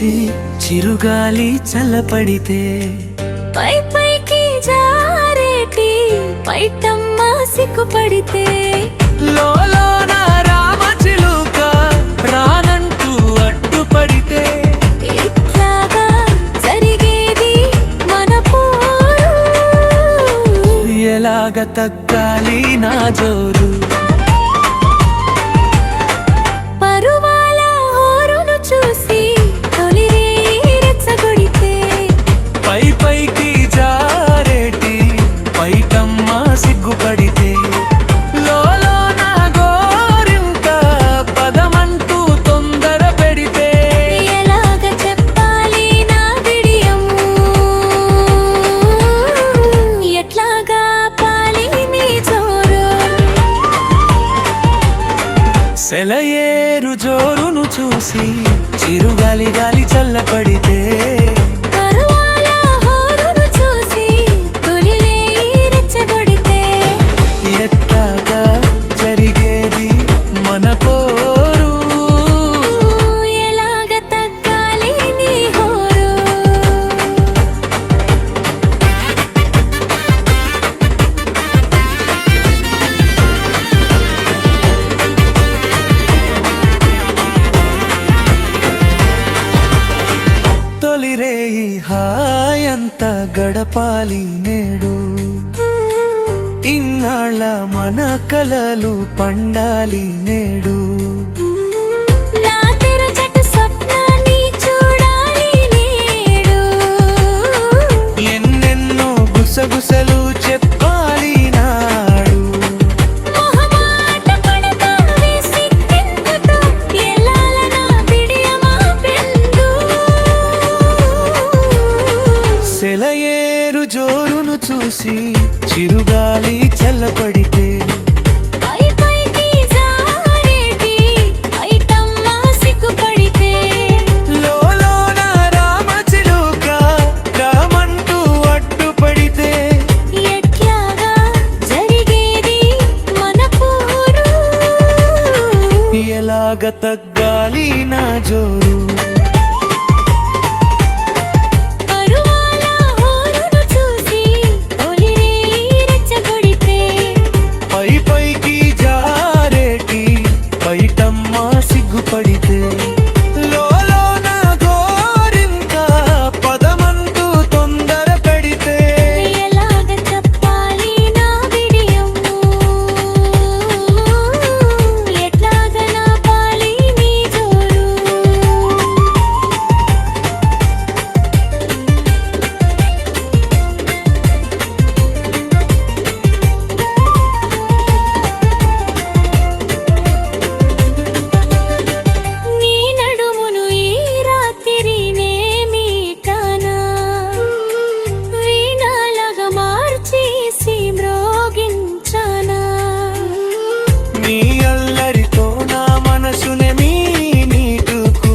చూసి చిరుగాలి చల్లపడితే పై పైకి జారేటి పైటమ్మ సిగ్గుపడితే లోలోన రామచిలుక రానంటూ అడ్డుపడితే ఇట్లాగా జరిగేది మన పోరు. ఎలాగ తగ్గాలి నా జోరు పరువాల హోరును చూసి తొలి రేయి రెచ్చగొడితే పై పైకి జారేటి పైటమ్మ సిగ్గుపడితే లోలోన గోరింక పదమంటూ తొందర పెడితే ఎలాగ చెప్పాలి నా విడియము, ఎట్లాగా పాలి నీ జోరు. సెలయేరు జోరును చూసి చిరుగాలి గాలి చల్లపడితే పరువాల హోరును చూసి తొలి రేయి రెచ్చగొడితే ఎట్లాగా జరిగేది మన పోరు. ఎలాగ తగ్గాలి నీ హోరు. తొలి రేయి హాయంత గడపాలి నేడు, ఇన్నాళ్ళ మన కలలు పండాలి నేడు. నా తెరచటు స్వప్నాన్ని చూడాలి నేడు. ఎన్నెన్నో గుసగుసలు చెప్పాలి నాడు. మొహమాట పడతావే సిగ్గెందుకు, ఎల్లాల నా బిడియమా పెందు. సెలయేరు జోరును చూసి చిరుగాలి చల్లపడితే పై పైకి జారేటి పైటమ్మ సిగ్గుపడితే లోలోన రామచిలుక రామంటూ అడ్డుపడితే ఎట్లాగా జరిగేది మన పోరు. ఎలాగ తగ్గాలి నా జోరు పరువాల హోరును చూసి తొలి రేయి రెచ్చగొడితే పై పైకి జారేటి పైటమ్మ సిగ్గుపడితే లోలోన గోరింక పదమంటూ తొందర పెడితే ఎలాగ చెప్పాలి నా విడియము, ఎట్లాగ నా పాలి నీ జోరు. నీ నడుమును ఈ రాత్రి నేమీటనా, వీణాలగా మార్చేసి మ్రోగించనా. నీ అల్లరితో నా మనసునే మీ నీటుకు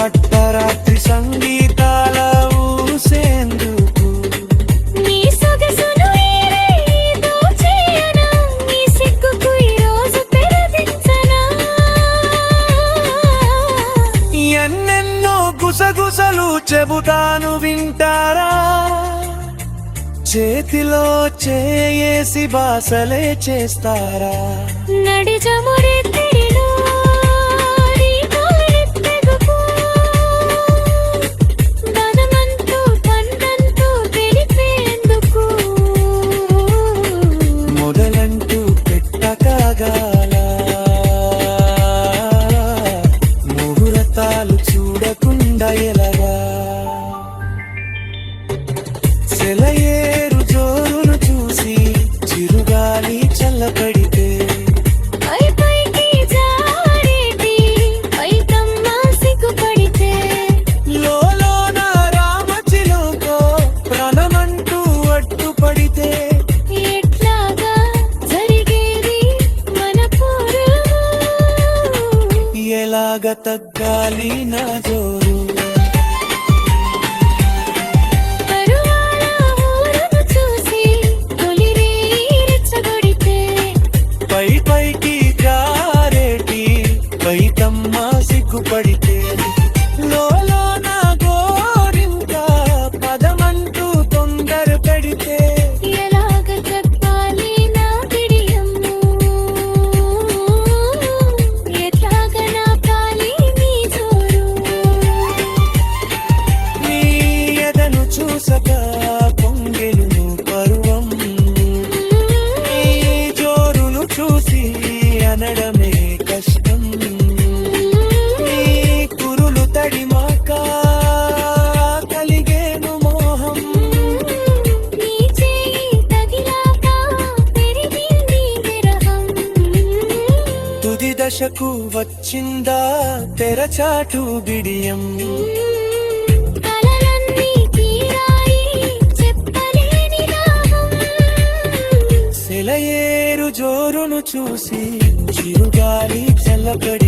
అర్ధరాత్రి సంగీతాల ఊసేందుకు నీ సొగసును ఈ రేయి దోచేయనా, నీ సిగ్గుకు ఈ రోజు తెరదించనా. ఎన్నెన్నో గుసగుసలు చెబుతాను వింటారా, చేతిలో చేయేసి బాసలే చేస్తారా. నడి జమురెత్తిడిలో నీ కాలెత్తెగుపో, గదమంటూ కన్నంటూ తెలిపేందుకు. మొదలంటూ పెట్టకాగాల ముహూర్తాలు చూడకుండా ఎలగా. సెలయేరు జోరును చూసి చిరుగాలి చల్లపడితే పై పైకి జారేటి పైటమ్మ సిగ్గుపడితే లోలోన రామచిలుకో ప్రాణమంటూ అడ్డుపడితే ఎట్లాగా జరిగేది మన పోరు. ఎలాగ తగ్గాలి నా జోరు పరువాల హోరును చూసి తొలి రేయి రెచ్చగొడితే పై పైకి జారేటి పైటమ్మ సిగ్గుపడితే చూసక పొంగెను పరువం ఈ జోరును చూసి అనడమే కష్టం ఈ కురులు తడిమాక కలిగేను మోహం నీ చేయి తగిలాక పెరిగింది విరహం తుది దశకు వచ్చిందా తెరచాటు బిడియం కలలన్నీ తీరాయి చెప్పలేని దాహం సెలయేరు జోరును చూసి చిరుగాలి చల్లబడి